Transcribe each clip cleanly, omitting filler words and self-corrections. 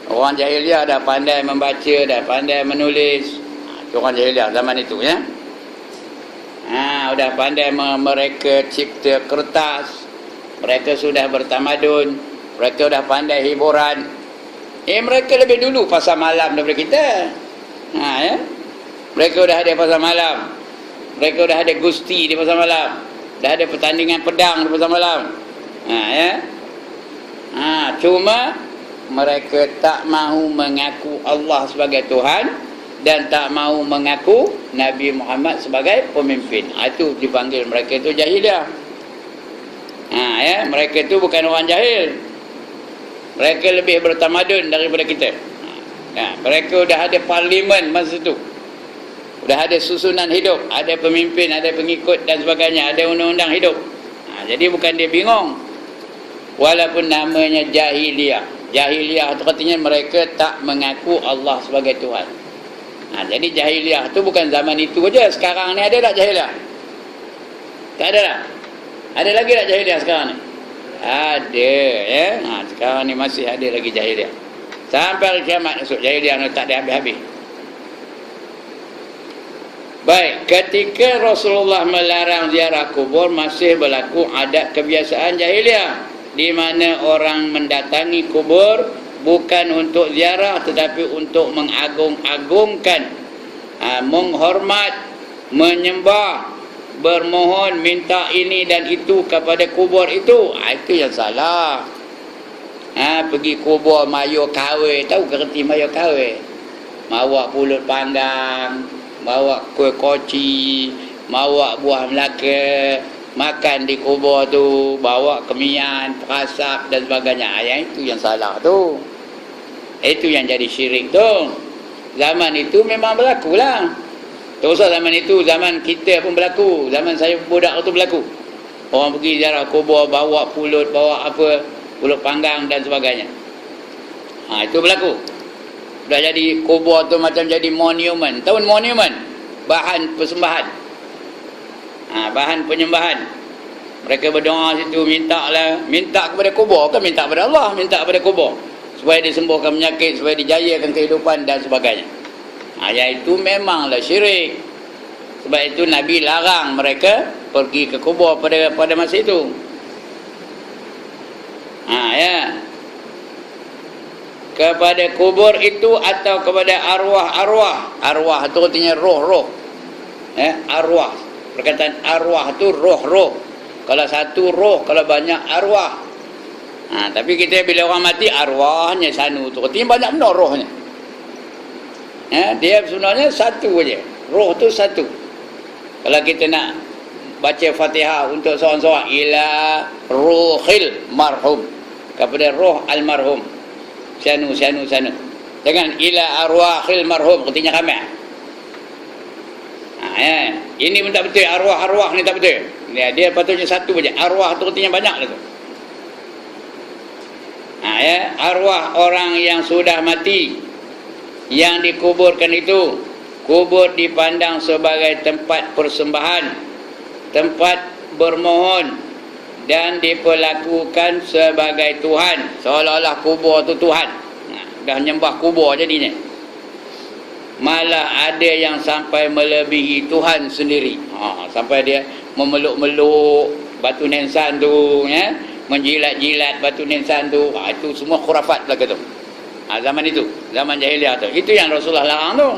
Orang jahiliah dah pandai membaca, dah pandai menulis. Itu orang jahiliah zaman itu, ya. Dah pandai mereka cipta kertas. Mereka sudah bertamadun. Mereka dah pandai hiburan. Mereka lebih dulu pasar malam daripada kita. Ya. Mereka dah ada pasar malam. Mereka dah ada gusti di pasar malam. Dah ada pertandingan pedang di pasar malam. Ya. Cuma mereka tak mahu mengaku Allah sebagai Tuhan dan tak mahu mengaku Nabi Muhammad sebagai pemimpin. Itu dipanggil mereka itu jahiliah. Ya, mereka itu bukan orang jahil. Mereka lebih bertamadun daripada kita. Mereka dah ada parlimen masa itu. Dah ada susunan hidup, ada pemimpin, ada pengikut dan sebagainya, ada undang-undang hidup. Jadi bukan dia bingung. Walaupun namanya jahiliah. Jahiliah itu artinya mereka tak mengaku Allah sebagai Tuhan. Jadi jahiliah itu bukan zaman itu aja. Sekarang ni ada tak jahiliah? Tak ada tak? Ada lagi tak jahiliah sekarang ni? Ada, ya. Sekarang ni masih ada lagi jahiliah. Sampai kiamat esok jahiliah ni tak ada habis-habis. Baik, ketika Rasulullah melarang ziarah kubur, masih berlaku adat kebiasaan jahiliah, di mana orang mendatangi kubur bukan untuk ziarah tetapi untuk mengagung-agungkan, menghormat, menyembah, bermohon, minta ini dan itu kepada kubur itu. Itu yang salah. Pergi kubur mayo kawe, tahu kerti mayo kawe? Bawa pulut panggang, bawa kuih koci, bawa buah Melaka, makan di kubur tu, bawa kemian, perasap dan sebagainya. Yang itu yang salah tu. Itu yang jadi syirik tu. Zaman itu memang berlaku lah. Tak usah zaman itu, zaman kita pun berlaku. Zaman saya budak tu berlaku. Orang pergi ziarah kubur, bawa pulut, bawa apa, pulut panggang dan sebagainya. Itu berlaku. Dah jadi kubur tu macam jadi monumen. Tahu monumen? Bahan persembahan. Bahan penyembahan. Mereka berdoa situ, minta kepada kubur, kan minta kepada Allah, minta kepada kubur supaya disembuhkan penyakit, supaya dijayakan kehidupan dan sebagainya. Yang itu memanglah syirik. Sebab itu Nabi larang mereka pergi ke kubur pada masa itu. Ya. Kepada kubur itu atau kepada arwah-arwah. Arwah itu artinya roh-roh. Arwah. Perkataan arwah itu roh-roh. Kalau satu roh, kalau banyak arwah. Tapi kita bila orang mati, arwahnya sanu tu. Artinya banyak benar rohnya. Dia sebenarnya satu aja. Roh tu satu. Kalau kita nak baca Fatihah untuk seorang-seorang, ila ruhil marhum, kepada roh almarhum. Sanu. Jangan ila arwahil marhum, artinya ramai. Ini pun tak betul. Arwah ni tak betul. Dia patutnya satu saja. Arwah tu artinya banyak lah tu. Arwah orang yang sudah mati, yang dikuburkan itu, kubur dipandang sebagai tempat persembahan, tempat bermohon, dan diperlakukan sebagai Tuhan. Seolah-olah kubur tu Tuhan. Dah nyembah kubur jadinya. Malah ada yang sampai melebihi Tuhan sendiri. Sampai dia memeluk-meluk batu nisan tu, menjilat-jilat batu nisan tu. Itu semua khurafat belaka tu. Zaman itu, zaman jahiliah tu. Itu yang Rasulullah larang tu.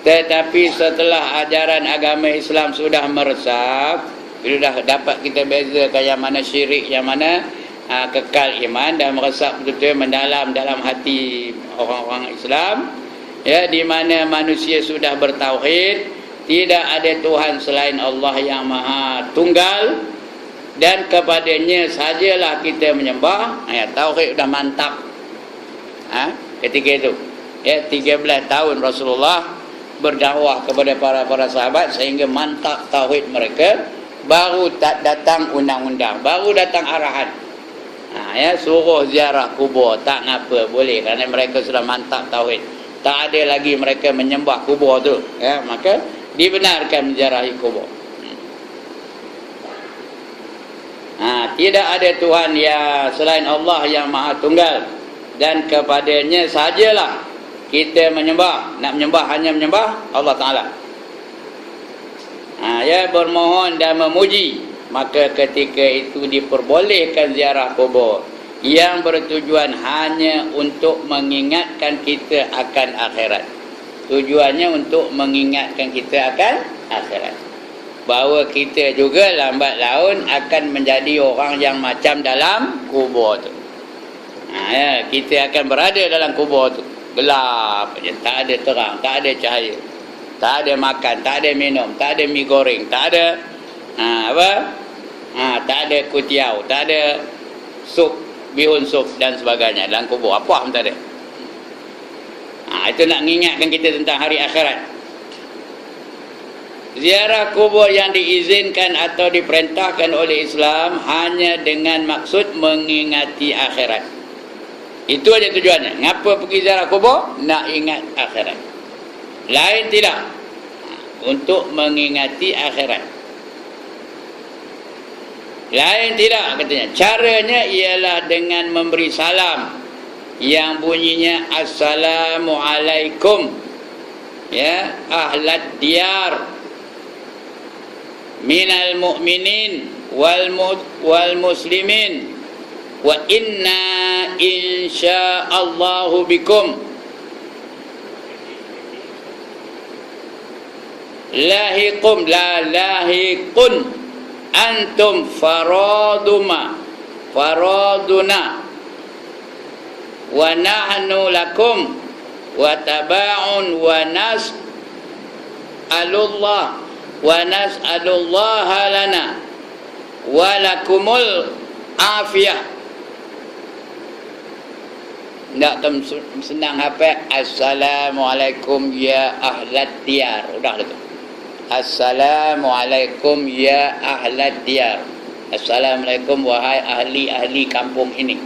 Tetapi setelah ajaran agama Islam sudah meresap, bila dah dapat kita bezakan yang mana syirik, yang mana kekal iman, dan meresap betul-betul mendalam dalam hati orang-orang Islam, di mana manusia sudah bertauhid, tidak ada Tuhan selain Allah yang Maha Tunggal, dan kepadanya sajalah kita menyembah. Tauhid dah mantap. Ketika itu 13 tahun Rasulullah berdakwah kepada para sahabat sehingga mantap tauhid mereka. Baru tak datang undang-undang, baru datang arahan. Suruh ziarah kubur, tak ngapa, boleh, kerana mereka sudah mantap tauhid. Tak ada lagi mereka menyembah kubur tu, maka dibenarkan menziarahi kubur. Tidak ada Tuhan yang selain Allah yang Maha Tunggal, dan kepadanya sajalah kita menyembah. Nak menyembah hanya menyembah Allah Ta'ala. Ya, bermohon dan memuji. Maka ketika itu diperbolehkan ziarah kubur yang bertujuan hanya untuk mengingatkan kita akan akhirat. Tujuannya untuk mengingatkan kita akan akhirat, bahawa kita juga lambat laun akan menjadi orang yang macam dalam kubur tu. Ya, kita akan berada dalam kubur tu, gelap je, tak ada terang, tak ada cahaya, tak ada makan, tak ada minum, tak ada mi goreng, tak ada tak ada kutiau, tak ada sup, bihun sup dan sebagainya dalam kubur. Apa pun tak ada. Itu nak mengingatkan kita tentang hari akhirat. Ziarah kubur yang diizinkan atau diperintahkan oleh Islam hanya dengan maksud mengingati akhirat. Itu aja tujuannya. Ngapa pergi ziarah kubur? Nak ingat akhirat. Lain tidak. Untuk mengingati akhirat. Lain tidak katanya. Caranya ialah dengan memberi salam yang bunyinya Assalamualaikum, ya, ahlad diyar minal mu'minin wal muslimin wa inna insya'allahu bikum lahiqum la lahiqun antum faraduna wa nahnu lakum wa taba'un wa nas'alullaha lana wa lakumul afiyah. Nak senang hafal Assalamualaikum ya ahlad diyar. Udah tu. Assalamualaikum ya ahlad diyar. Assalamualaikum wahai ahli-ahli kampung ini.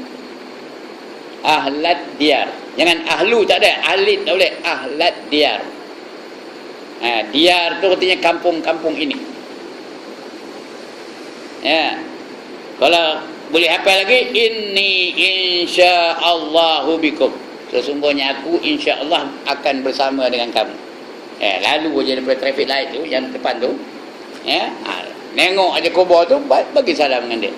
Ahlad diyar. Jangan ahlu, tak ada. Ahlid tak boleh. Ahlad diyar. Diyar tu artinya kampung-kampung ini. Ya. Kalau boleh hafal lagi, inni insya'allahu bikum. Sesungguhnya aku insya-Allah akan bersama dengan kamu. Lalu je daripada traffic light tu yang depan tu. Ya. Nengok aja kubur tu, bagi salam dengan dia.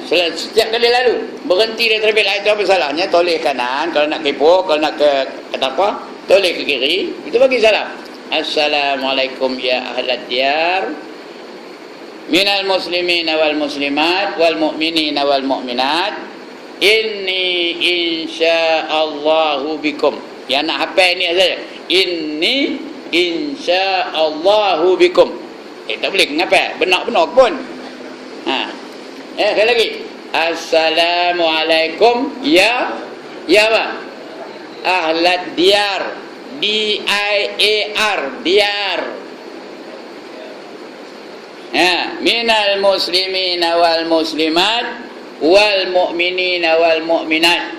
Setiap kali lalu berhenti dari traffic light tu, apa salahnya? Toleh kanan kalau nak kepo, kalau nak ke apa, toleh ke kiri, itu bagi salam. Assalamualaikum ya ahlad diyar minal muslimin wal muslimat wal mu'minin wal mu'minat inni insya'allahu bikum. Yang nak hafal ni saja, inni insya'allahu bikum. Tak boleh ngapa benar-benar pun. Sekali lagi. Assalamualaikum ya apa? Ahlad diyar. D-I-A-R. Diyar. Minal muslimin wal muslimat wal mu'minin wal mu'minat.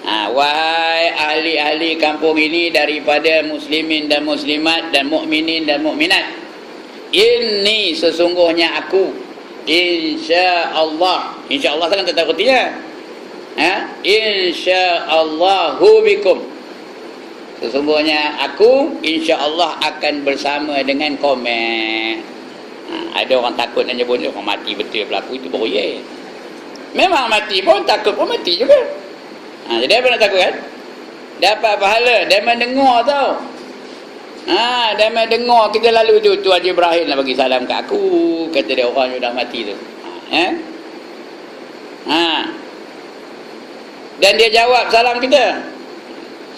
Wahai ahli-ahli kampung ini daripada muslimin dan muslimat dan mukminin dan mukminat. Ini sesungguhnya aku insya-Allah. Insya-Allah kan tak tahu artinya. Insya-Allahu bikum. Sesungguhnya aku insya-Allah akan bersama dengan komen. Ada orang takut nak nyebut orang mati betul berlaku itu baru ye. Memang mati pun takut pun mati juga. Jadi apa nak takut kan? Dapat pahala dan mendengar tau. Dan mendengar kita lalu tu Haji Ibrahim lah bagi salam kat aku, kata dia orang yang dah mati tu. Dan dia jawab salam kita.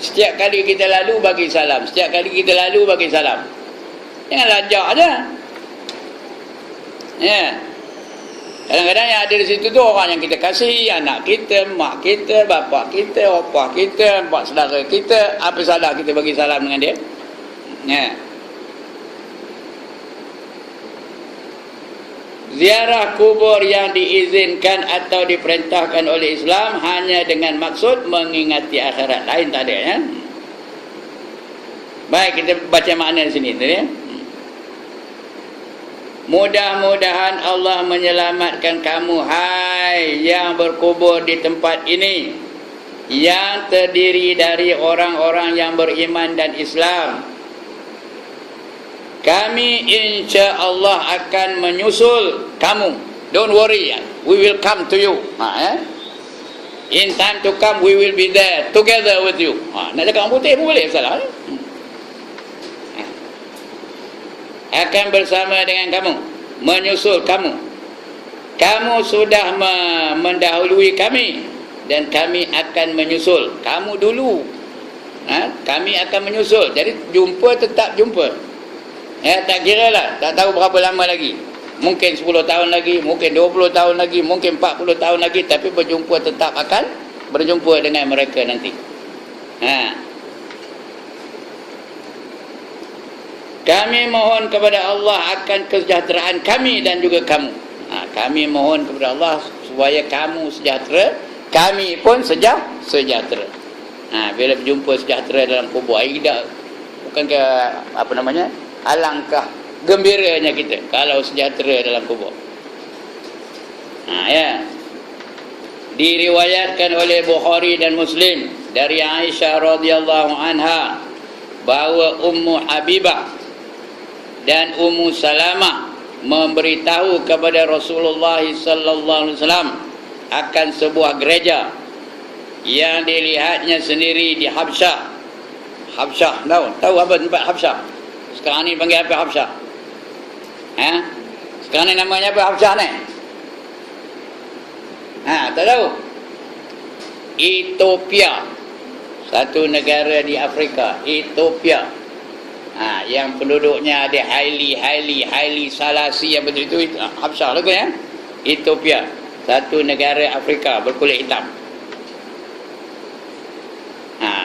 Setiap kali kita lalu bagi salam. Setiap kali kita lalu bagi salam. Jangan lajak aja. Kadang-kadang yang ada di situ tu orang yang kita kasih, anak kita, mak kita, bapa kita, opah kita, mak saudara kita. Apa salah kita bagi salam dengan dia? Ziarah kubur yang diizinkan atau diperintahkan oleh Islam hanya dengan maksud mengingati akhirat. Lain tak ada ya. Baik, kita baca makna di sini tadi. Mudah-mudahan Allah menyelamatkan kamu, hai yang berkubur di tempat ini, yang terdiri dari orang-orang yang beriman dan Islam. Kami insya Allah akan menyusul kamu. Don't worry, we will come to you. In time to come, we will be there together with you. Nak cakap orang putih pun boleh, salah. Akan bersama dengan kamu, menyusul kamu. Kamu sudah mendahului kami, dan kami akan menyusul kamu dulu. Kami akan menyusul. Jadi jumpa tetap jumpa. Tak kira lah, tak tahu berapa lama lagi. Mungkin 10 tahun lagi, mungkin 20 tahun lagi, mungkin 40 tahun lagi, tapi berjumpa tetap akan berjumpa dengan mereka nanti. Kami mohon kepada Allah akan kesejahteraan kami dan juga kamu. Kami mohon kepada Allah supaya kamu sejahtera, kami pun sejahtera. Bila berjumpa sejahtera dalam kubur, bukankah apa namanya? Alangkah gembiranya kita kalau sejahtera dalam kubur. Diriwayatkan oleh Bukhari dan Muslim dari Aisyah radhiyallahu anha bahawa Ummu Habibah dan Ummu Salamah memberitahu kepada Rasulullah sallallahu alaihi wasallam akan sebuah gereja yang dilihatnya sendiri di Habsyah. Habsyah, tahu apa tempat Habsyah? Sekarang ni panggil apa Habsyah? Sekarang ni namanya apa Habsyah ni? Tak tahu. Ethiopia, satu negara di Afrika, Ethiopia. Yang penduduknya ada highly Salasi yang betul itu Habsyah lah kan, Ethiopia, satu negara Afrika berkulit hitam.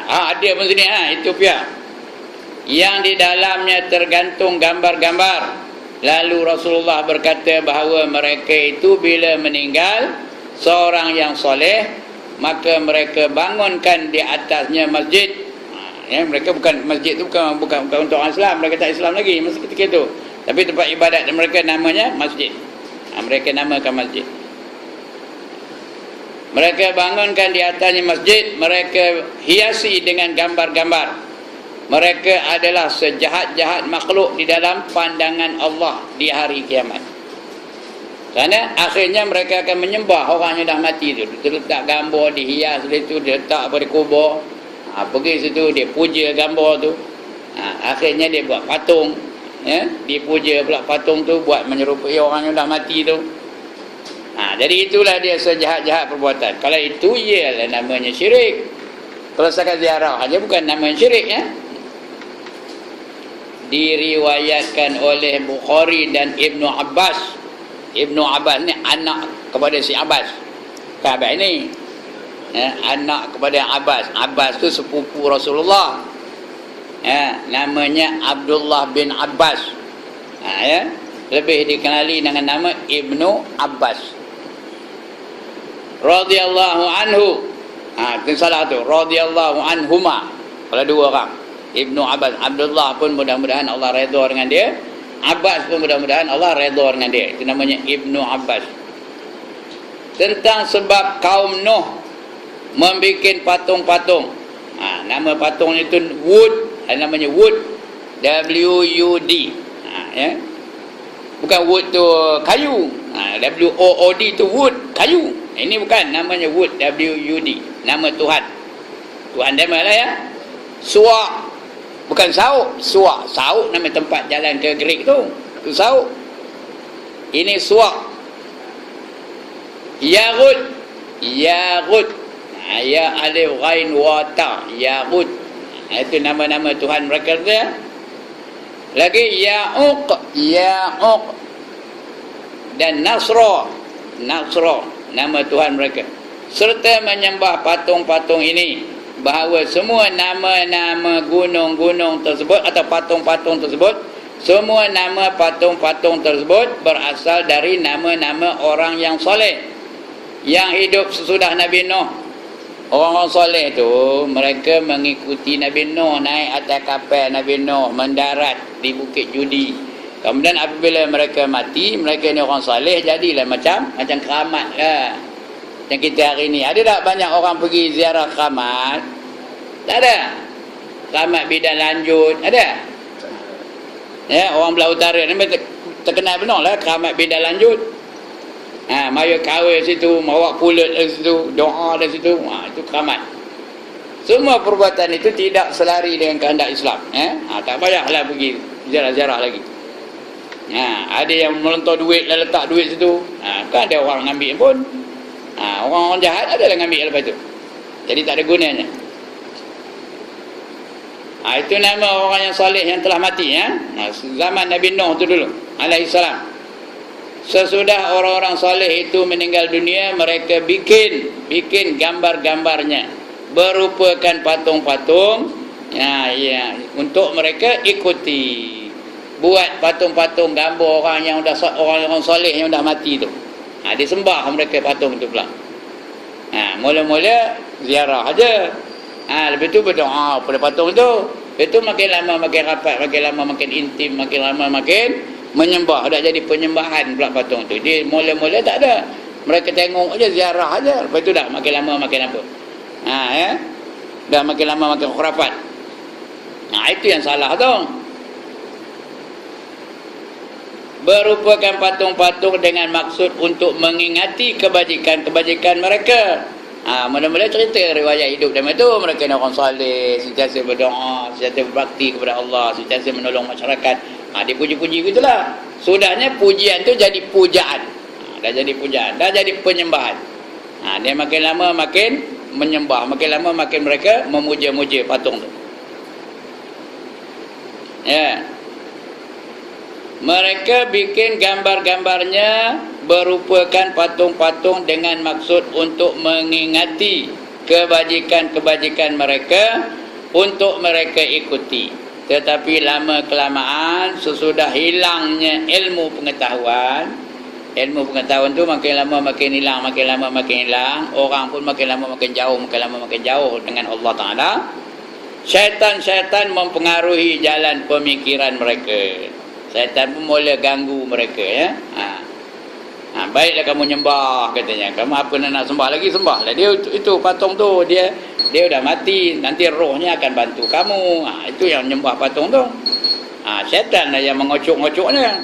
Ada pun sini Ethiopia, yang di dalamnya tergantung gambar-gambar. Lalu Rasulullah berkata bahawa mereka itu bila meninggal seorang yang soleh, maka mereka bangunkan di atasnya masjid. Mereka bukan, masjid itu bukan untuk orang Islam, mereka tak Islam lagi masa ketika itu, tapi tempat ibadat mereka namanya masjid. Mereka namakan masjid. Mereka bangunkan di atasnya masjid, mereka hiasi dengan gambar-gambar. Mereka adalah sejahat-jahat makhluk di dalam pandangan Allah di hari kiamat. Kerana akhirnya mereka akan menyembah orang yang dah mati itu. Dia letak gambar, dihias itu, dia letak pada kubur. Pergi situ, dia puja gambar tu. Akhirnya dia buat patung. Dipuja pula patung tu, buat menyerupai orang yang dah mati tu. Jadi itulah dia sejahat-jahat perbuatan. Kalau itu ialah namanya syirik. Kalau sekadar ziarah aja bukan namanya syirik Diriwayatkan oleh Bukhari dan Ibnu Abbas. Ibnu Abbas ni anak kepada si Abbas. Sahabat ini anak kepada Abbas. Abbas tu sepupu Rasulullah. Namanya Abdullah bin Abbas. Lebih dikenali dengan nama Ibnu Abbas radhiyallahu anhu. Itu salah tu, radhiyallahu anhuma. Kalau dua orang, Ibnu Abbas. Abdullah pun mudah-mudahan Allah redha dengan dia, Abbas pun mudah-mudahan Allah redha dengan dia. Itu namanya Ibnu Abbas. Tentang sebab kaum Nuh membikin patung-patung. Nama patung itu Wood, namanya Wood, W-U-D. Bukan wood tu kayu. W-O-O-D tu wood, kayu. Ini bukan, namanya Wood, W-U-D. Nama Tuhan. Tuhan dia mana ya? Suak. Bukan Sauk. Suak. Sauk nama tempat jalan ke Greek tu. Itu Sauk. Ini Suak. Yarud. Yarud. Ya alif ghain wa ta. Yarud. Itu nama-nama Tuhan mereka tu ya. Lagi Ya'uq. Ya'uq. Dan Nasra. Nasra. Nama Tuhan mereka. Serta menyembah patung-patung ini. Bahawa semua nama-nama gunung-gunung tersebut atau patung-patung tersebut, semua nama patung-patung tersebut berasal dari nama-nama orang yang soleh yang hidup sesudah Nabi Nuh. Orang-orang soleh tu mereka mengikuti Nabi Nuh, naik atas kapal Nabi Nuh, mendarat di Bukit Judi, Kemudian apabila mereka mati, mereka ni orang soleh, jadilah macam keramat lah. Macam kita hari ni, ada tak banyak orang pergi ziarah keramat? Tak ada. Keramat bidan lanjut, ada? Ya, orang belah utara ni terkenal benar lah keramat bidan lanjut. Maya kahwin situ, bawa pulut dari situ, doa dari situ, itu keramat. Semua perbuatan itu tidak selari dengan kehendak Islam. Tak payahlah pergi ziarah-ziarah lagi. Ada yang melontar duit, letak duit situ. Kan ada orang ambil pun. Orang-orang jahat adalah ambil lepas tu. Jadi tak ada gunanya. Itu nama orang yang soleh yang telah mati. Zaman Nabi Nuh tu dulu, alaihissalam. Sesudah orang-orang soleh itu meninggal dunia, mereka bikin gambar-gambarnya, berupakan patung-patung, untuk mereka ikuti. Buat patung-patung gambar orang soleh yang dah mati tu. Disembah mereka patung tu pula. Mula-mula ziarah aja. Lepas tu berdoa pada patung tu. Itu makin lama makin rapat, makin lama makin intim, makin lama makin menyembah. Dah jadi penyembahan pula patung tu. Dia mula-mula tak ada. Mereka tengok aja, ziarah aja. Lepas tu dah makin lama makin apa. Dah makin lama makin khurafat. Itu yang salah tu. Berupakan patung-patung dengan maksud untuk mengingati kebajikan-kebajikan mereka. Mula-mula cerita riwayat hidup dan itu mereka ni orang soleh, sentiasa berdoa, sentiasa berbakti kepada Allah, sentiasa menolong masyarakat. Dipuji-puji gitulah. Sudahnya pujian tu jadi pujaan. Dah jadi pujaan, dah jadi penyembahan. Dia makin lama makin menyembah, makin lama makin mereka memuja-muja patung tu. Mereka bikin gambar-gambarnya berupakan patung-patung dengan maksud untuk mengingati kebajikan-kebajikan mereka untuk mereka ikuti. Tetapi lama-kelamaan sesudah hilangnya ilmu pengetahuan tu makin lama makin hilang, makin lama makin hilang. Orang pun makin lama makin jauh, makin lama makin jauh dengan Allah Ta'ala. Syaitan-syaitan mempengaruhi jalan pemikiran mereka. Syaitan pun mula ganggu mereka, baiklah kamu nyembah, katanya. Kamu apa nak sembah lagi, sembahlah dia itu patung tu. Dia dah mati, nanti rohnya akan bantu kamu. Itu yang nyembah patung tu. Syaitan lah yang mengocok-ngocoknya.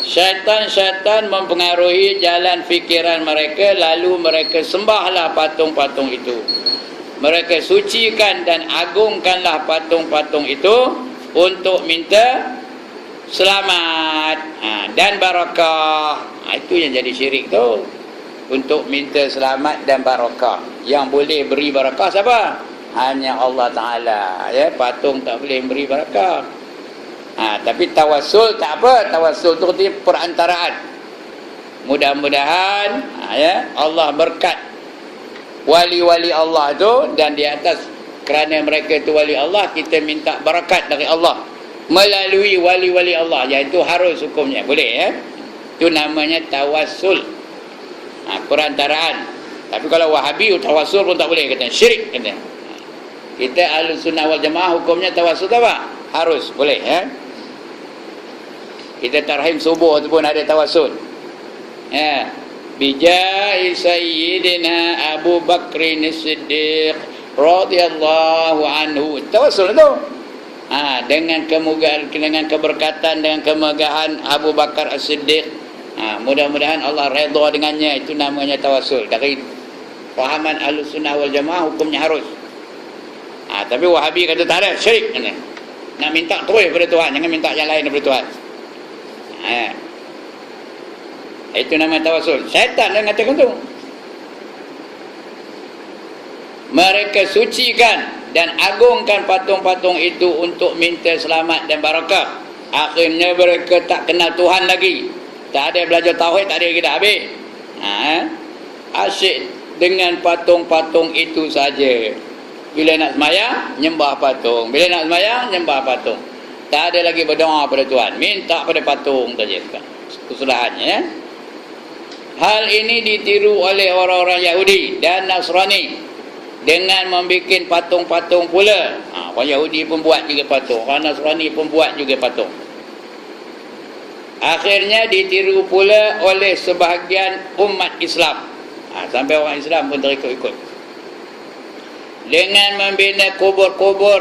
Syaitan-syaitan mempengaruhi jalan fikiran mereka, lalu mereka sembahlah patung-patung itu. Mereka sucikan dan agungkanlah patung-patung itu untuk minta selamat dan barakah. Itu yang jadi syirik tu. Untuk minta selamat dan barakah. Yang boleh beri barakah siapa? Hanya Allah Ta'ala. Patung tak boleh beri barakah. Tapi tawassul tak apa. Tawassul tu artinya perantaraan. Mudah-mudahan Allah berkat wali-wali Allah tu, dan di atas kerana mereka itu wali Allah, kita minta barakat dari Allah melalui wali-wali Allah, iaitu harus hukumnya. Boleh itu namanya tawassul, perantaraan. Tapi kalau Wahabi tawassul pun tak boleh, kata syirik, kata. Kita Ahlus Sunnah wal Jamaah hukumnya tawassul apa? Harus, boleh. Kita tarhim subuh tu pun ada tawassul. Bijai Sayyidina Abu Bakrin As-Siddiq radhiyallahu anhu. Tawassul tu. Dengan keberkatan, dengan kemegahan Abu Bakar As-Siddiq. Mudah-mudahan Allah redha dengannya. Itu namanya tawassul. Dari fahaman Ahlus Sunnah wal Jamaah hukumnya harus. Tapi Wahabi kata tak ada, syirik. Nak minta terus daripada Tuhan, jangan minta yang lain daripada Tuhan. Itu nama tawassul. Syaitan yang katakan tu. Mereka sucikan dan agungkan patung-patung itu untuk minta selamat dan barakah. Akhirnya mereka tak kenal Tuhan lagi. Tak ada belajar tauhid, tak ada lagi, dah habis. Asyik dengan patung-patung itu saja. Bila nak sembahyang, nyembah patung. Bila nak sembahyang, nyembah patung. Tak ada lagi berdoa pada Tuhan, minta pada patung saja. Kesalahannya. Hal ini ditiru oleh orang-orang Yahudi dan Nasrani. dengan membuat patung-patung pula. Orang Yahudi pun buat juga patung, orang Nasrani pun buat juga patung. Akhirnya ditiru pula oleh sebahagian umat Islam. Sampai orang Islam pun terikut-ikut. Dengan membina kubur-kubur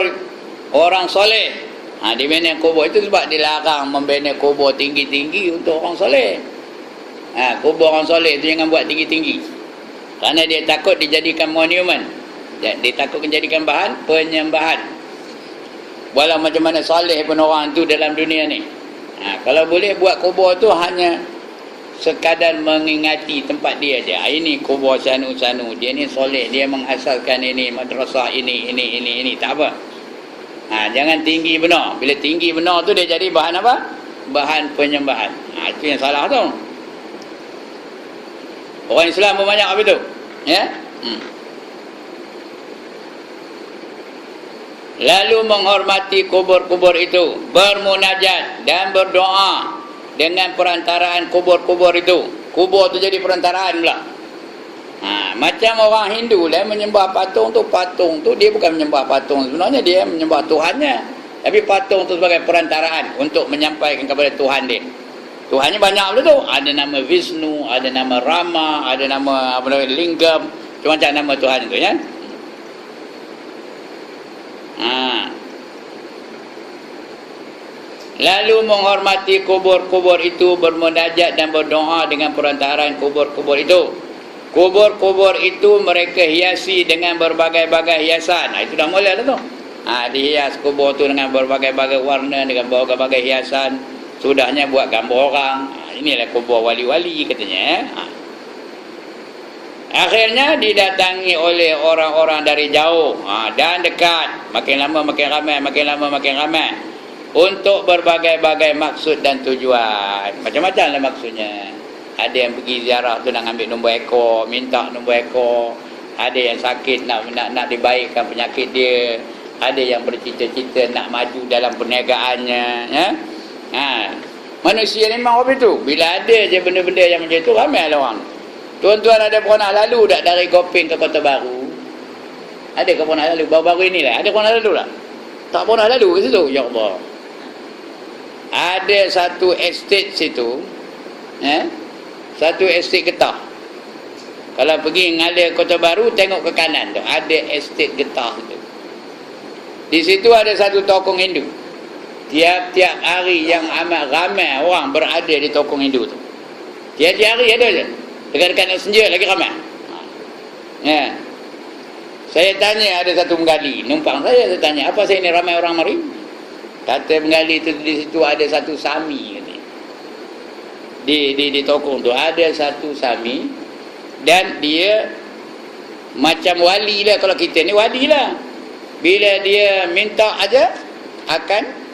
orang soleh. Dibina kubur itu sebab dilarang membina kubur tinggi-tinggi untuk orang soleh. Kubur orang soleh itu jangan buat tinggi-tinggi. Kerana dia takut dijadikan monumen. Dia takut menjadikan bahan penyembahan. Walau macam mana soleh pun orang tu dalam dunia ni. Kalau boleh buat kubur tu hanya sekadar mengingati tempat dia aja. Ini kubur sanu-sanu, dia ni soleh, dia menghasilkan ini madrasah ini. Tak apa. Jangan tinggi benar. Bila tinggi benar tu dia jadi bahan apa? Bahan penyembahan. Itu yang salah tu. Orang Islam pun banyak apa itu? Ya? Lalu menghormati kubur-kubur itu, bermunajat dan berdoa dengan perantaraan kubur-kubur itu. Kubur tu jadi perantaraan pula. Macam orang Hindu lah menyembah patung tu dia bukan menyembah patung sebenarnya, dia menyembah Tuhannya. Tapi patung tu sebagai perantaraan untuk menyampaikan kepada Tuhan dia. Tuhannya banyak pula tu. Ada nama Vishnu, ada nama Rama, ada nama Lingam, macam-macam nama Tuhan tu ya. Lalu menghormati kubur-kubur itu, bermunajat dan berdoa dengan perantaraan kubur-kubur itu. Kubur-kubur itu mereka hiasi dengan berbagai-bagai hiasan. Itu dah mula dah tu. Dihias kubur tu dengan berbagai-bagai warna, dengan berbagai-bagai hiasan. Sudahnya buat gambar orang. Inilah kubur wali-wali katanya. Akhirnya didatangi oleh orang-orang dari jauh dan dekat. Makin lama makin ramai, makin lama makin ramai. Untuk berbagai-bagai maksud dan tujuan. Macam-macam lah maksudnya. Ada yang pergi ziarah tu nak ambil nombor ekor, minta nombor ekor. Ada yang sakit nak dibaikkan penyakit dia. Ada yang bercita-cita nak maju dalam perniagaannya. Ya? Manusia ni memang apa itu? Bila ada je benda-benda yang macam tu, ramai lah orang. Tuan-tuan ada pernah lalu tak dari Gopeng ke Kota Baru? Ada ke pernah lalu? Baru-baru inilah. Ada pernah lalu tak? Tak pernah lalu ke situ? Ya Allah. Ada satu estate situ. Satu estate getah. Kalau pergi ngalir Kota Baru, tengok ke kanan tu. Ada estate getah tu. Di situ ada satu tokong Hindu. Tiap-tiap hari yang amat ramai orang berada di tokong Hindu tu. Tiap-tiap hari ada je. Dekat-dekat nak senja lagi ramai. Saya tanya, ada satu penggali numpang saya tanya, apa saya ni ramai orang mari? Kata penggali tu, di situ ada satu sami ni. Di tokong tu ada satu sami, dan dia macam wali lah. Kalau kita ni wali lah, bila dia minta aja akan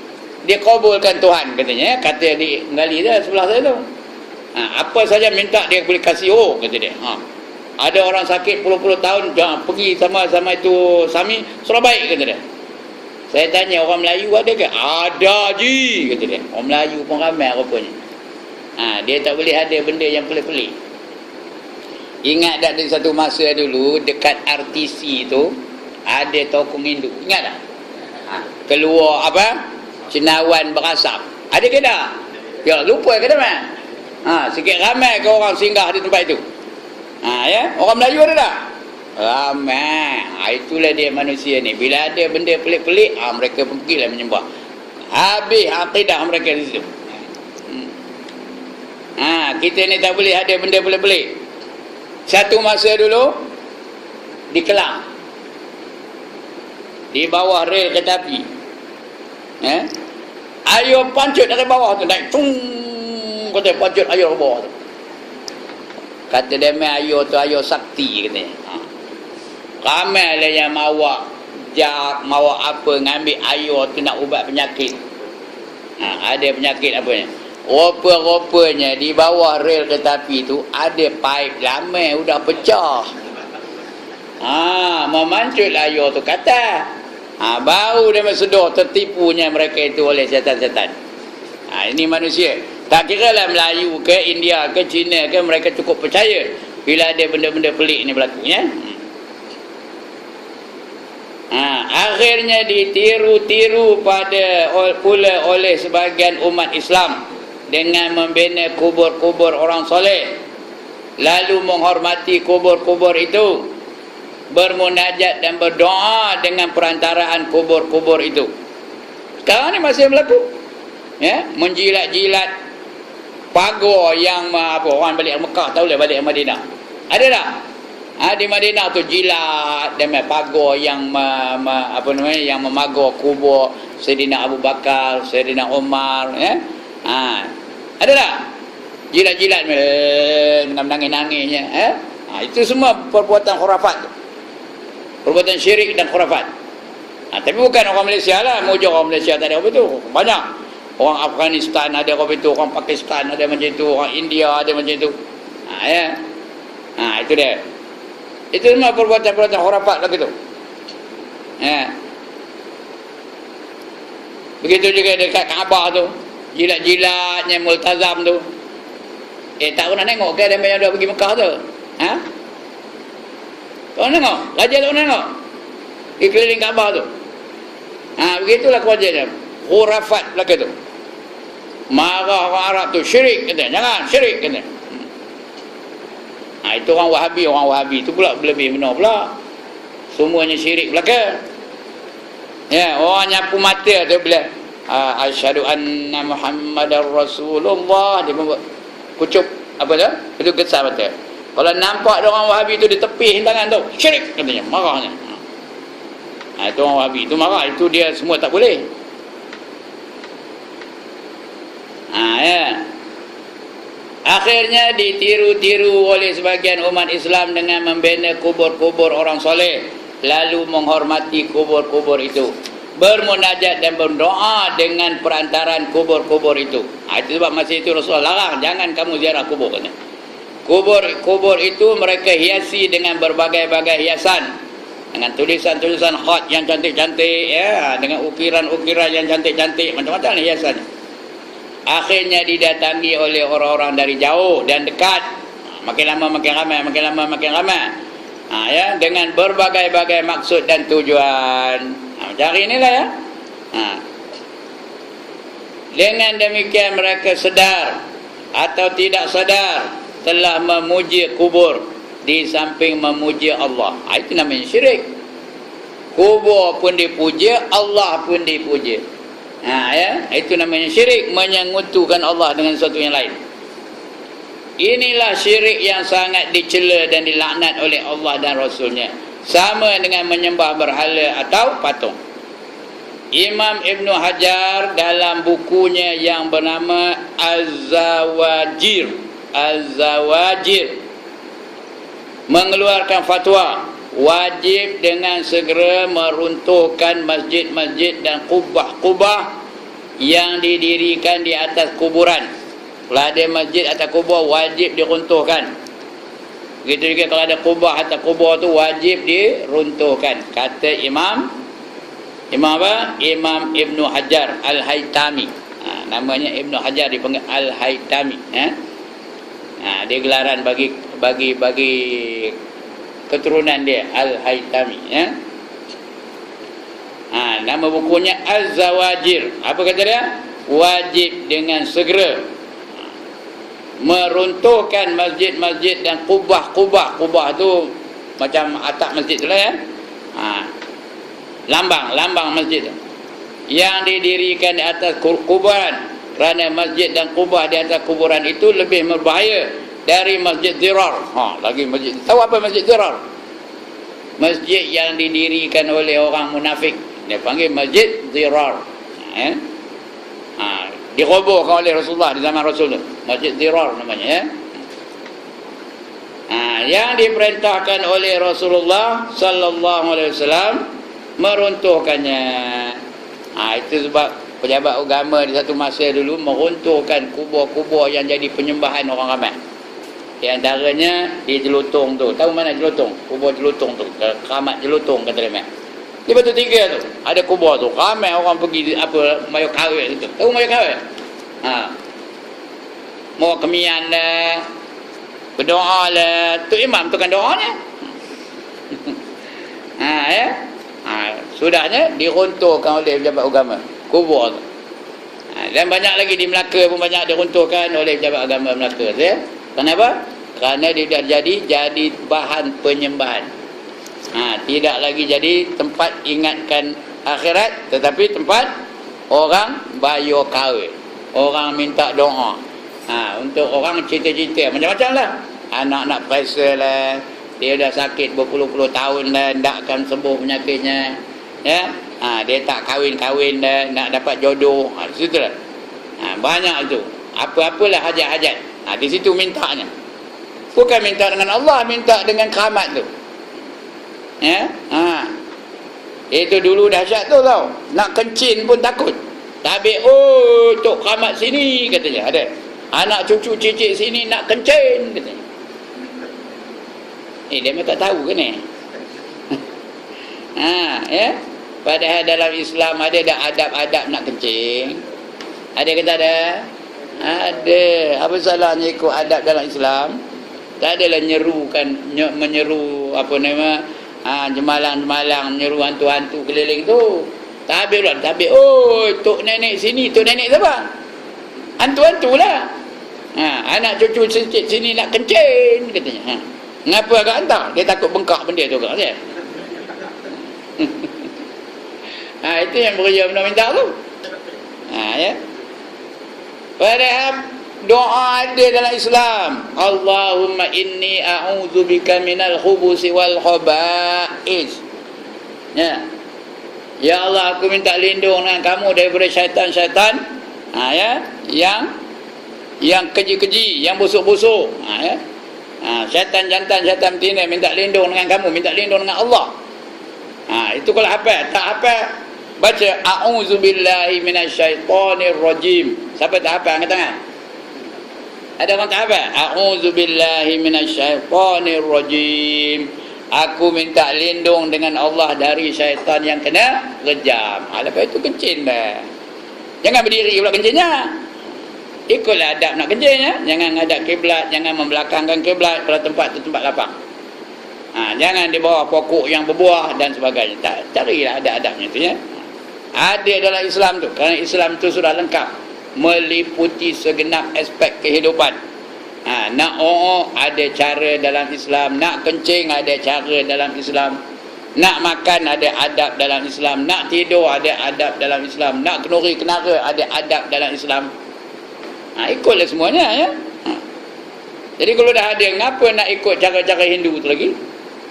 dia kabulkan Tuhan katanya. Kata di penggali dah sebelah saya tu. Apa saja minta dia boleh kasih, kata dia. Ada orang sakit puluh-puluh tahun, pergi sama itu Sami, suruh baik, kata dia. Saya tanya, orang Melayu ada ke? Ada je, kata dia. Orang Melayu pun ramai rupanya. Dia tak boleh ada benda yang pelik-pelik. Ingat tak dari satu masa dulu dekat RTC tu ada tokong Hindu, ingat tak? Keluar apa? Cendawan berasap. Ada ke tak? Ya, lupa ke tak? Sikit ramai ke orang singgah di tempat itu? Ya, orang Melayu ada tak? Ramai. Itulah dia manusia ni. Bila ada benda pelik-pelik, mereka pergilah menyembah. Habis akidah mereka di situ. Kita ni tak boleh ada benda pelik-pelik. Satu masa dulu di Kelang, di bawah rel kereta api, air pancut dari bawah tu naik, kata pancut air bawah tu. Kata dia air tu air sakti katanya. Ramai lah yang mawa jak, mawa apa, ngambil air tu nak ubat penyakit. Ada penyakit apa ni? Rupa-rupanya di bawah rel kereta api tu ada paip lama sudah pecah. Memancut air tu kata. Baru dia sedar tertipunya mereka itu oleh setan-setan. Ini manusia. Tak kira lah Melayu ke India ke Cina ke, mereka cukup percaya bila ada benda-benda pelik ni berlaku, ya. Akhirnya ditiru-tiru pula oleh sebahagian umat Islam dengan membina kubur-kubur orang soleh, lalu menghormati kubur-kubur itu, bermunajat dan berdoa dengan perantaraan kubur-kubur itu. Sekarang ni masih berlaku, ya, menjilat-jilat pagar yang orang balik Mekah tahu lah balik Madinah. Ada tak? Di Madinah tu jilat dengan pagar yang yang memagar kubur Sayyidina Abu Bakar, Sayyidina Umar, ya. Ada tak? Jilat-jilat dengan menangis-nangisnya, itu semua perbuatan khurafat tu. Perbuatan syirik dan khurafat. Tapi bukan orang Malaysia lah, mujuk orang Malaysia tak ada apa tu. Banyak. Orang Afghanistan ada apa itu, orang Pakistan ada macam itu, orang India ada macam itu. Ya. Itu dia. Itu semua perbuatan-perbuatan khurafat lah gitu. Ya. Begitu juga dekat Kaabah tu, jilat-jilatnya multazam tu. Tak pernah tengok ke ada yang dah pergi Mekah tu? Tak pernah tengok? Raja tak pernah tengok? Di keliling Kaabah tu. Begitulah kewajiannya. Khurafat belaka tu. Marah orang Arab tu, syirik kata. Jangan, syirik kata. Itu orang Wahabi tu pula lebih benar pula. Semuanya syirik belaka. Ya, orang nyapu mata tu bila asyhadu anna Muhammadar Rasulullah, dia kucup apa tu? Itu gesar mata. Kalau nampak ada orang Wahabi tu dia tepih tangan tu, syirik katanya, marahnya. Itu orang Wahabi tu marah, itu dia semua tak boleh. Ya. Akhirnya ditiru-tiru oleh sebagian umat Islam dengan membina kubur-kubur orang soleh, lalu menghormati kubur-kubur itu, bermunajat dan berdoa dengan perantaran kubur-kubur itu. Itu sebab masa itu Rasulullah larang, jangan kamu ziarah kubur. Kubur itu mereka hiasi dengan berbagai-bagai hiasan, dengan tulisan-tulisan khat yang cantik-cantik, ya, dengan ukiran-ukiran yang cantik-cantik, macam-macam hiasannya. Akhirnya didatangi oleh orang-orang dari jauh dan dekat. Makin lama makin ramai, makin lama makin ramai. Ya, dengan berbagai-bagai maksud dan tujuan. Macam hari inilah ya. Dengan demikian mereka sedar atau tidak sadar telah memuji kubur di samping memuji Allah. Itu namanya syirik. Kubur pun dipuja, Allah pun dipuja. Ya, itu namanya syirik, menyekutukan Allah dengan sesuatu yang lain. Inilah syirik yang sangat dicela dan dilaknat oleh Allah dan Rasulnya, sama dengan menyembah berhala atau patung. Imam Ibn Hajar dalam bukunya yang bernama Az-Zawajir mengeluarkan fatwa wajib dengan segera meruntuhkan masjid-masjid dan kubah-kubah yang didirikan di atas kuburan. Kalau ada masjid atas kubur, wajib diruntuhkan. Begitu juga kalau ada kubah atas kubur tu, wajib diruntuhkan. Kata Imam apa? Imam Ibn Hajar Al-Haytami. Namanya Ibn Hajar, dipanggil Al-Haytami. Dia gelaran bagi keturunan dia, Al-Haytami, ya. Nama bukunya Az-Zawajir. Apa kata dia? Wajib dengan segera meruntuhkan masjid-masjid dan kubah-kubah. Kubah tu macam atap masjid tu lah, ya. Lambang masjid tu yang didirikan di atas kuburan, kerana masjid dan kubah di atas kuburan itu lebih berbahaya dari masjid dirar. Lagi masjid. Tahu apa masjid dirar? Masjid yang didirikan oleh orang munafik. Dia panggil masjid dirar. Dirobohkan oleh Rasulullah di zaman Rasul. Masjid dirar namanya, ya. Yang diperintahkan oleh Rasulullah sallallahu alaihi wasallam meruntuhkannya. Itu sebab pejabat agama di satu masa dulu meruntuhkan kubur-kubur yang jadi penyembahan orang ramai. Di antaranya di Jelutong tu. Tahu mana Jelutong? Kubur Jelutong tu. Keramat Jelutong kata dia. Di Batu Tiga tu ada kubur tu. Ramai orang pergi mayu kawin tu. Tahu mayu kawin? Mau kemian dah, berdoa lah. Tu imam tu kan doanya. Ya. Sudahnya diruntuhkan oleh pejabat agama kubur tu. Dan banyak lagi di Melaka pun banyak diruntuhkan oleh pejabat agama Melaka tu, ya. Kenapa? Kerana dia dah jadi bahan penyembahan. Tidak lagi jadi tempat ingatkan akhirat, tetapi tempat orang bayar kahwin, orang minta doa. Untuk orang cerita-cerita macam-macam lah. Anak nak pressure lah, dia dah sakit berpuluh-puluh tahun dah, takkan sembuh penyakitnya, ya. Dia tak kahwin-kahwin dah, nak dapat jodoh. Di situ lah. Banyak tu. Apa-apalah hajat-hajat. Di situ mintanya. Bukan minta dengan Allah, minta dengan keramat tu. Ya. Itu dulu dahsyat tu tau. Nak kencing pun takut. Tapi tok keramat sini katanya ada. Anak cucu cicit sini nak kencing katanya. Dia memang tak tahu ke ni? Ya. Padahal dalam Islam ada dah adab-adab nak kencing. Ada ke tak ada? Ada. Apa salahnya ikut adab dalam Islam? Tak adalah menyeru apa nama, jemalang-jemalang, menyeru hantu-hantu keliling tu. Tapi tok nenek sini, tok nenek siapa? Hantu-hantu lah. Anak cucu cicit sini nak kencing katanya. Ngapa agak hantar? Dia takut bengkak benda tu agak dia. Itu yang bekerja minta tu. Ya. Padahal doa ada dalam Islam. Allahumma inni a'udzubika minal khubusi wal khaba'is. Ya. Ya Allah, aku minta lindung dengan kamu daripada syaitan-syaitan. Ya, yang keji-keji, yang busuk-busuk. Ya. Syaitan jantan, syaitan betina, minta lindung dengan kamu, minta lindung dengan Allah. Itu kalau apa? Tak apa, baca a'udzubillahi minasyaitonir rajim. Siapa tak apa angkat tangan? Ada orang tak apa? A'udzubillahi minasyaitonir rajim. Aku minta lindung dengan Allah dari syaitan yang kena rejam. Lepas itu kencing dah. Jangan berdiri pula kencingnya. Ikutlah adab nak kencing, ya. Jangan ngadap kiblat, jangan membelakangkan kiblat kalau tempat itu tempat lapang. Jangan di bawah pokok yang berbuah dan sebagainya. Carilah adab-adabnya tu, ya. Ada dalam Islam tu. Kerana Islam tu sudah lengkap, meliputi segenap aspek kehidupan. Nak ada cara dalam Islam, nak kencing ada cara dalam Islam, nak makan ada adab dalam Islam, nak tidur ada adab dalam Islam, nak kenuri kenara ada adab dalam Islam. Ikutlah semuanya, ya. Jadi kalau dah ada, ngapa nak ikut cara-cara Hindu tu lagi?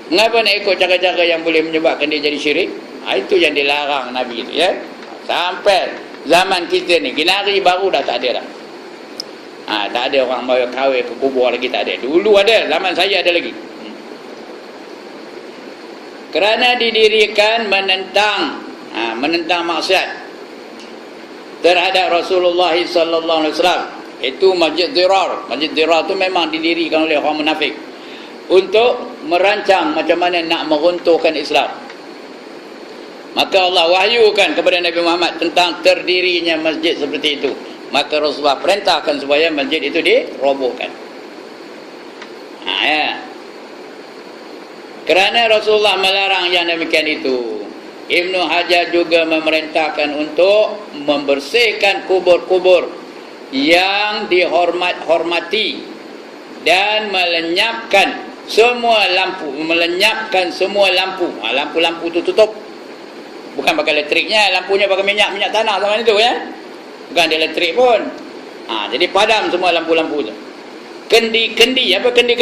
Ngapa nak ikut cara-cara yang boleh menyebabkan dia jadi syirik? Itu yang dilarang Nabi tu, ya. Sampai zaman kita ni, kinari baru dah tak ada dah. Tak ada orang mau kahwin ke kubur lagi, tak ada. Dulu ada, zaman saya ada lagi. Kerana didirikan menentang maksiat terhadap Rasulullah sallallahu alaihi wasallam. Itu Masjid Dirar. Masjid Dirar tu memang didirikan oleh orang munafik untuk merancang macam mana nak meruntuhkan Islam. Maka Allah wahyukan kepada Nabi Muhammad tentang terdirinya masjid seperti itu. Maka Rasulullah perintahkan supaya masjid itu dirobohkan. Ya. Kerana Rasulullah melarang yang demikian itu, Ibnu Hajar juga memerintahkan untuk membersihkan kubur-kubur yang dihormati dan melenyapkan semua lampu, lampu-lampu itu tutup. Bukan pakai elektriknya, lampunya pakai minyak tanah zaman itu, ya. Bukan ada elektrik pun. Jadi padam semua lampu-lampu tu. Kendi, apa kendi?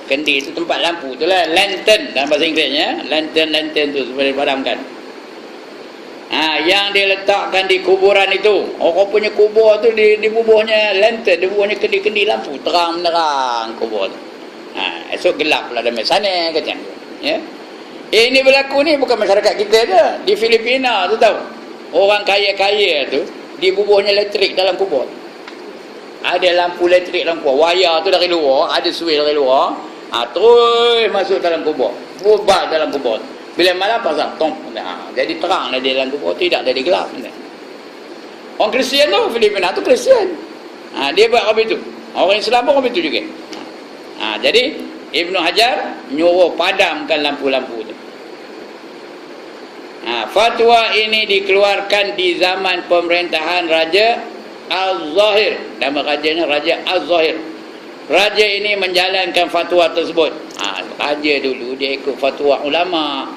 Kendi itu tempat lampu tu lah, lantern dalam bahasa Inggerisnya. Lantern tu supaya dipadamkan. Yang diletakkan di kuburan itu, orang punya kubur tu dibubuhnya lantern, dibubuhnya kendi-kendi lampu, terang menerang kubur tu. Esok gelap pula dalam sana katanya. Ya. Ini berlaku ni bukan masyarakat kita je. Di Filipina tu tahu. Orang kaya-kaya tu dibubuhnya elektrik dalam kubur. Ada lampu elektrik dalam kubur. Wayar tu dari luar, ada suil dari luar. Terus masuk dalam kubur. Bubar dalam kubur. Bila malam pasang tong. Jadi terang dah di dalam kubur, tidak jadi gelap. Orang Kristian tu, Filipina tu Kristian. Dia buat apa itu? Orang Islam pun apa itu juga. Jadi Ibnu Hajar nyuruh padamkan lampu-lampu tu. Fatwa ini dikeluarkan di zaman pemerintahan Raja Al-Zahir. Nama rajanya Raja Al-Zahir. Raja ini menjalankan fatwa tersebut. Raja dulu dia ikut fatwa ulama.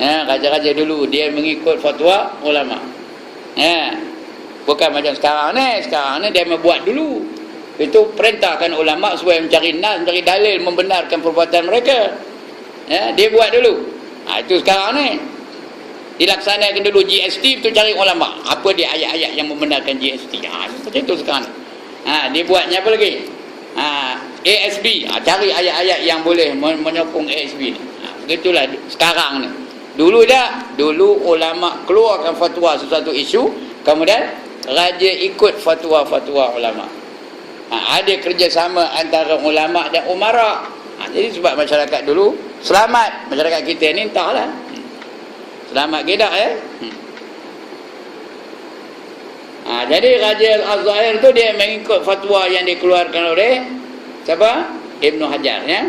Raja-raja dulu dia mengikut fatwa ulama. Bukan macam sekarang ni. Sekarang ni dia membuat dulu. Itu perintahkan ulama supaya mencari nas, mencari dalil membenarkan perbuatan mereka. Dia buat dulu. Itu sekarang ni. Dilaksanakan dulu GST, itu cari ulama. Apa dia ayat-ayat yang membenarkan GST. Seperti itu sekarang. Dia buatnya apa lagi? ASB. Cari ayat-ayat yang boleh menyokong ASB ni. Begitulah sekarang ni. Dulu dah. Dulu ulama keluarkan fatwa sesuatu isu. Kemudian raja ikut fatwa-fatwa ulama. Ada kerjasama antara ulama dan umara. Jadi sebab masyarakat dulu selamat. Masyarakat kita ni entahlah. Selamat ke tak jadi Raja Al-Zahir tu dia mengikut fatwa yang dikeluarkan oleh siapa? Ibnu Hajar ya.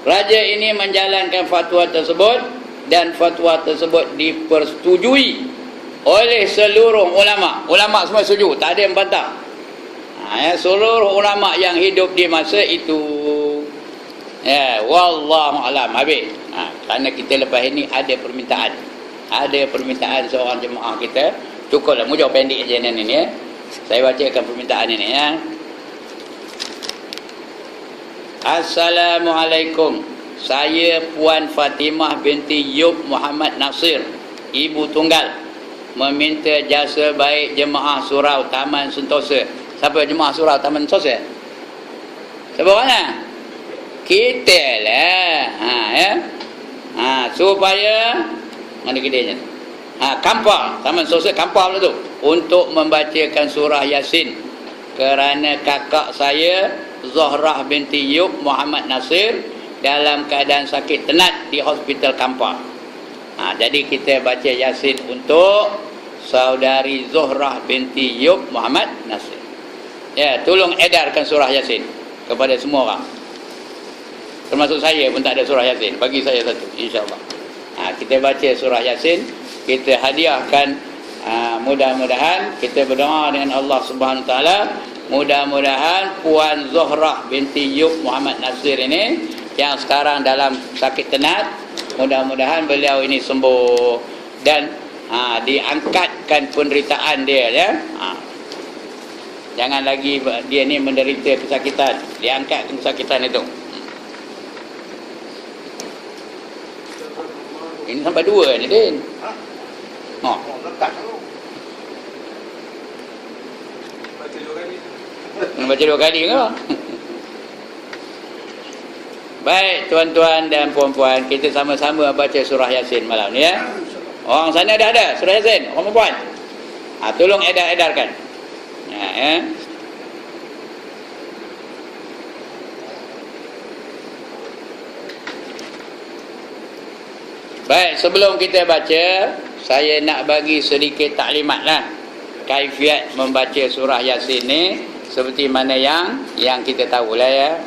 Raja ini menjalankan fatwa tersebut dan fatwa tersebut dipersetujui oleh seluruh ulama. Ulama semua setuju, tak ada yang bantah. Seluruh ulama yang hidup di masa itu. Wallahu a'lam. Habis. Kerana kita lepas ini ada permintaan seorang jemaah kita. Cukuplah, mujur pendek je ni ya. Saya bacakan permintaan ini ya. Assalamualaikum. Saya Puan Fatimah binti Yub Muhammad Nasir, ibu tunggal, meminta jasa baik jemaah surau Taman Sentosa. Siapa jemaah surau Taman Sentosa? Siapa mana? Kita lah. Supaya mana kedainya? Kampar, Taman Sentosa Kampar tu, untuk membacakan surah Yasin kerana kakak saya Zahrah binti Yub Muhammad Nasir dalam keadaan sakit tenat di hospital Kampar. Jadi kita baca Yasin untuk saudari Zahrah binti Yub Muhammad Nasir. Tolong edarkan surah Yasin kepada semua orang. Termasuk saya pun tak ada surah Yasin. Bagi saya satu, insya-Allah. Kita baca surah Yasin, kita hadiahkan. Mudah-mudahan kita berdoa dengan Allah Subhanahu Wa Taala. Mudah-mudahan Puan Zahrah binti Yub Muhammad Nasir ini yang sekarang dalam sakit tenat, mudah-mudahan beliau ini sembuh dan diangkatkan penderitaan dia ya. Jangan lagi dia ni menderita kesakitan, diangkat kesakitan itu. Ini sampai 2 ni Din. Lekat tu. Baca 2 kali ke? Baik tuan-tuan dan puan-puan, kita sama-sama baca surah Yasin malam ni ya. Orang sana dah ada surah Yasin, orang puan. Tolong edarkan. Ya. Baik, sebelum kita baca, saya nak bagi sedikit taklimat lah. Kaifiat membaca surah Yasin ni seperti mana yang kita tahu lah ya.